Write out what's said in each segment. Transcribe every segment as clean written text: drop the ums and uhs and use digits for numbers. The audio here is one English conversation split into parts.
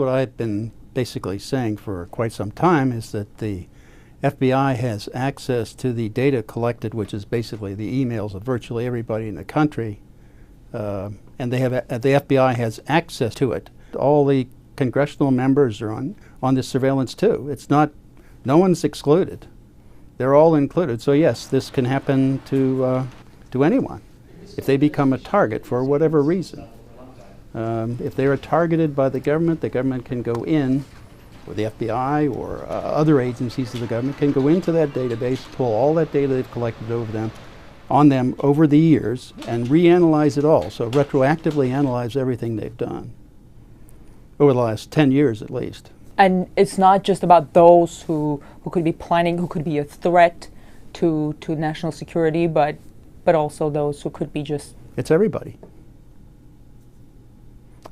what I've been basically saying for quite some time, is that the FBI has access to the data collected, which is basically the emails of virtually everybody in the country, and the FBI has access to it. All the congressional members are on this surveillance too. It's not, no one's excluded. They're all included. So yes, this can happen to anyone if they become a target for whatever reason. If they are targeted by the government can go in, or the FBI or other agencies of the government can go into that database, pull all that data they've collected on them over the years, and reanalyze it all. So retroactively analyze everything they've done over the last 10 years at least. And it's not just about those who could be planning, who could be a threat to national security, but also those who could be just... It's everybody.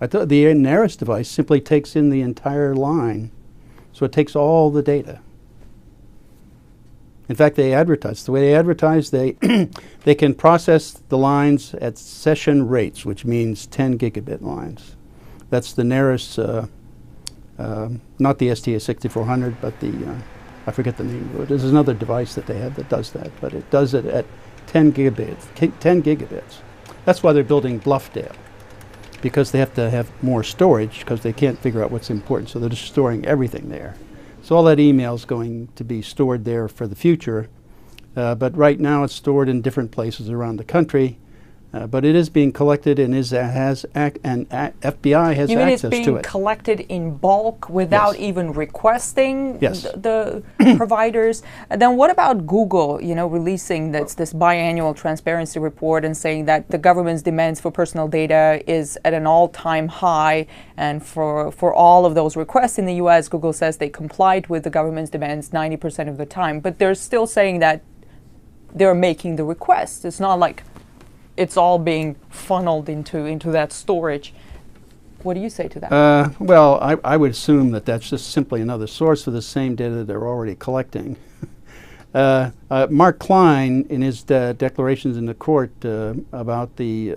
The NARIS device simply takes in the entire line, so it takes all the data. In fact, they advertise. The way they advertise, they can process the lines at session rates, which means 10 gigabit lines. That's the NARIS, not the STA6400, but I forget the name of it. There's another device that they have that does that, but it does it at 10 gigabits. That's why they're building Bluffdale, because they have to have more storage because they can't figure out what's important, so they're just storing everything there. So all that email is going to be stored there for the future, but right now it's stored in different places around the country, but it is being collected and FBI has access to it. You mean it's being collected in bulk without even requesting the providers? And then what about Google, releasing this biannual transparency report and saying that the government's demands for personal data is at an all-time high, and for all of those requests in the US, Google says they complied with the government's demands 90% of the time, but they're still saying that they're making the requests. It's not like it's all being funneled into that storage. What do you say to that? Well, I would assume that that's just simply another source of the same data they're already collecting. Mark Klein, in his declarations in the court about the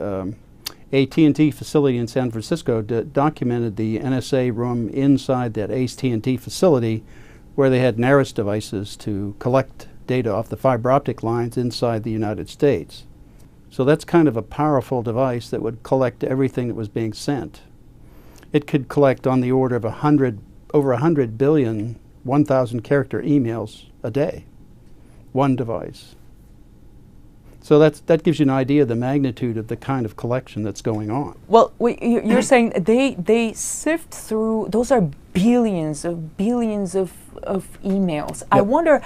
AT&T facility in San Francisco, documented the NSA room inside that AT&T facility where they had NARIS devices to collect data off the fiber optic lines inside the United States. So that's kind of a powerful device that would collect everything that was being sent. It could collect on the order of over 100 billion 1,000 character emails a day, one device. So that gives you an idea of the magnitude of the kind of collection that's going on. Well, you're saying they sift through, those are billions of emails. Yep. I wonder,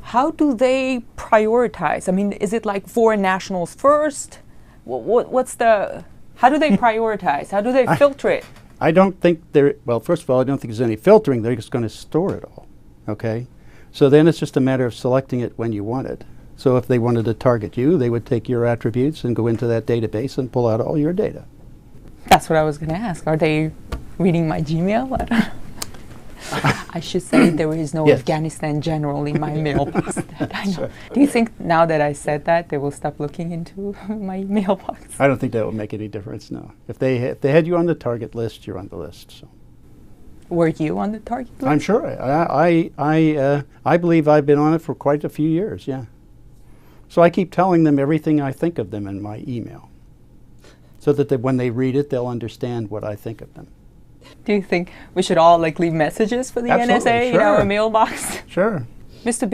how do they prioritize? I mean, is it like foreign nationals first? How do they prioritize? How do they filter it? I don't think well, first of all, I don't think there's any filtering. They're just going to store it all, okay? So then it's just a matter of selecting it when you want it. So if they wanted to target you, they would take your attributes and go into that database and pull out all your data. That's what I was going to ask. Are they reading my Gmail? I don't know. I should say there is no Afghanistan general in my mailbox. I know. Sure. Do you think now that I said that, they will stop looking into my mailbox? I don't think that will make any difference, no. If they had you on the target list, you're on the list. So. Were you on the target list? I'm sure. I believe I've been on it for quite a few years, yeah. So I keep telling them everything I think of them in my email, so that when they read it, they'll understand what I think of them. Do you think we should all leave messages for the NSA in our mailbox? Sure. Mr.